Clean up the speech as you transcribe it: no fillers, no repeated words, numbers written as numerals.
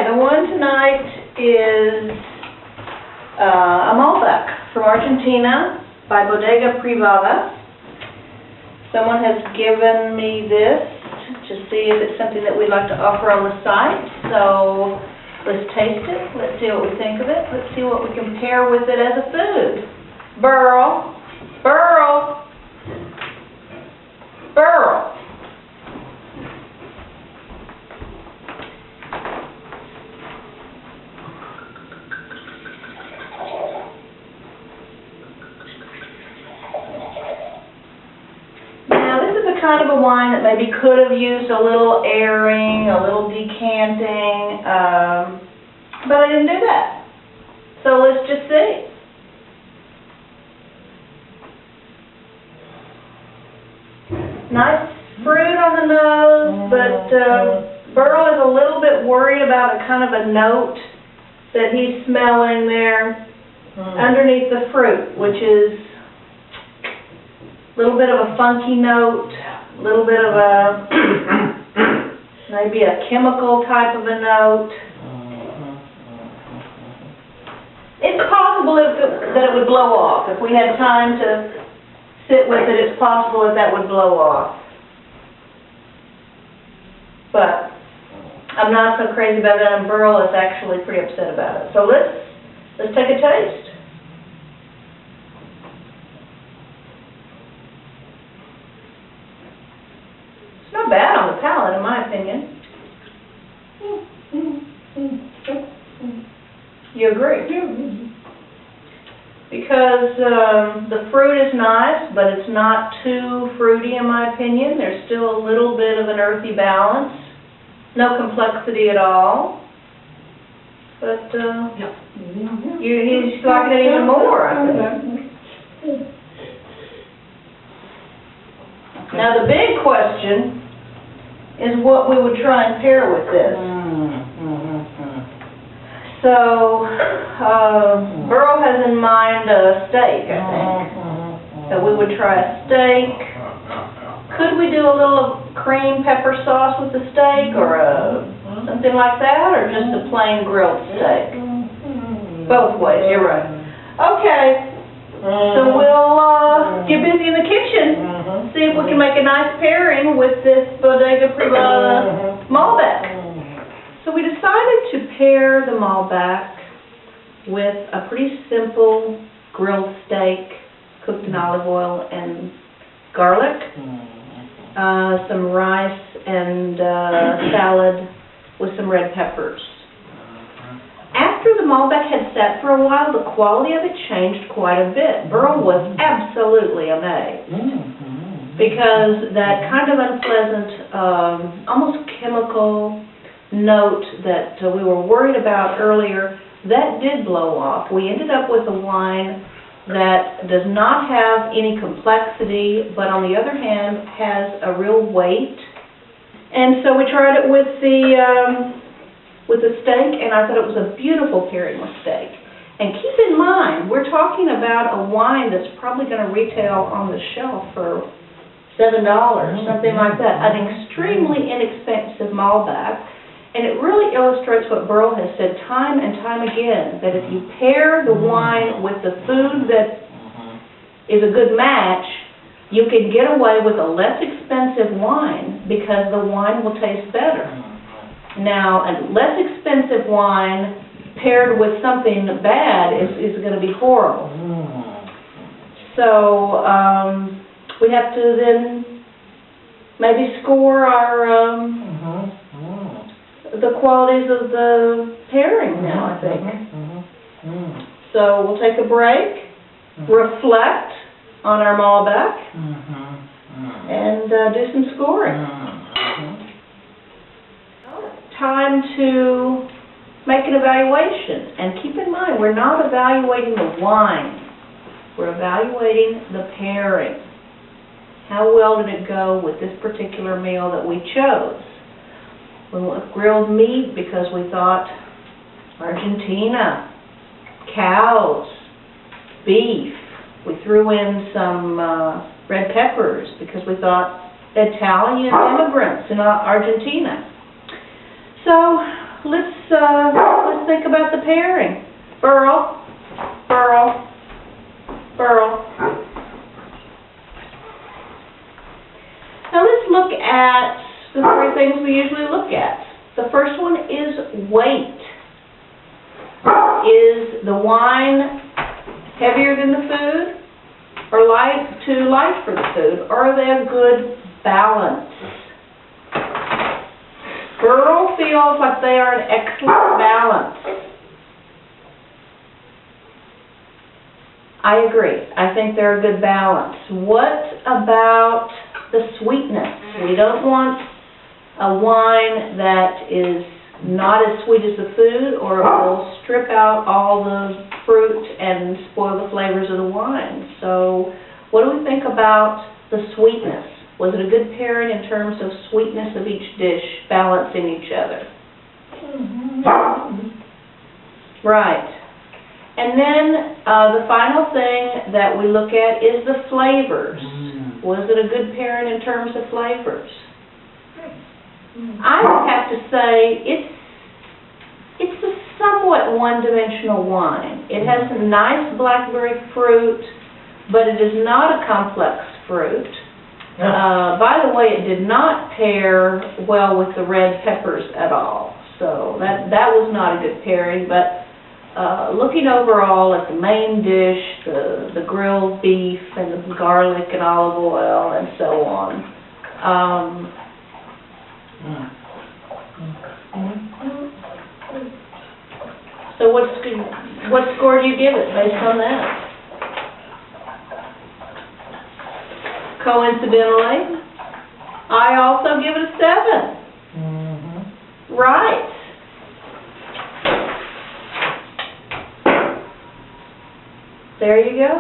Okay, the one tonight is a malbec from Argentina by Bodega Privada. Someone has given me this to see if it's something that we'd like to offer on the site. So let's taste it. Let's see what we think of it. Let's see what we can pair with it as a food. Burl. Burl. Burl. Kind of a wine that maybe could have used a little airing, a little decanting, but I didn't do that. So let's just see. Nice fruit on the nose, but Burl is a little bit worried about a kind of a note that he's smelling there underneath the fruit, which is a little bit of a funky note, a little bit of a, maybe a chemical type of a note. It's possible that it would blow off. If we had time to sit with it, it's possible that would blow off. But I'm not so crazy about that, and Burl is actually pretty upset about it. So let's take a taste. Not bad on the palate, in my opinion. You agree? Because the fruit is nice, but it's not too fruity, in my opinion. There's still a little bit of an earthy balance. No complexity at all. But he's liking it even more, I think. Now the big question is what we would try and pair with this. So, Burl has in mind a steak, I think. So we would try a steak. Could we do a little cream pepper sauce with the steak, or something like that, or just a plain grilled steak? Both ways, you're right. Okay. So we'll get busy in the kitchen, see if we can make a nice pairing with this Bodega Privada Malbec. So we decided to pair the Malbec with a pretty simple grilled steak cooked in olive oil and garlic, some rice and salad with some red peppers. After the Malbec had sat for a while, the quality of it changed quite a bit. Burl was absolutely amazed because that kind of unpleasant, almost chemical note that we were worried about earlier, that did blow off. We ended up with a wine that does not have any complexity, but on the other hand has a real weight. And so we tried it with the steak, and I thought it was a beautiful pairing with steak. And keep in mind, we're talking about a wine that's probably going to retail on the shelf for $7, something like that. An extremely inexpensive Malbec, and it really illustrates what Burl has said time and time again, that if you pair the wine with the food that is a good match, you can get away with a less expensive wine because the wine will taste better. Now, a less expensive wine paired with something bad is going to be horrible. So we have to then maybe score our the qualities of the pairing now, I think. So we'll take a break, reflect on our Malbec, and do some scoring. Time to make an evaluation, and keep in mind, we're not evaluating the wine, we're evaluating the pairing. How well did it go with this particular meal that we chose? We went with grilled meat because we thought Argentina, cows, beef. We threw in some red peppers because we thought Italian immigrants in Argentina. So let's think about the pairing. Burl. Now let's look at the three things we usually look at. The first one is weight. Is the wine heavier than the food or too light for the food? Or are they a good balance? Burl feels like they are an excellent balance. I agree. I think they're a good balance. What about the sweetness? We don't want a wine that is not as sweet as the food, or it will strip out all the fruit and spoil the flavors of the wine. So what do we think about the sweetness? Was it a good pairing in terms of sweetness of each dish, balancing each other? Right. And then the final thing that we look at is the flavors. Was it a good pairing in terms of flavors? I would have to say it's a somewhat one-dimensional wine. It has some nice blackberry fruit, but it is not a complex fruit. By the way, it did not pair well with the red peppers at all. So that was not a good pairing, but looking overall at the main dish, the grilled beef and the garlic and olive oil and so on. So what score do you give it based on that? Coincidentally, I also give it a 7. Right. There you go.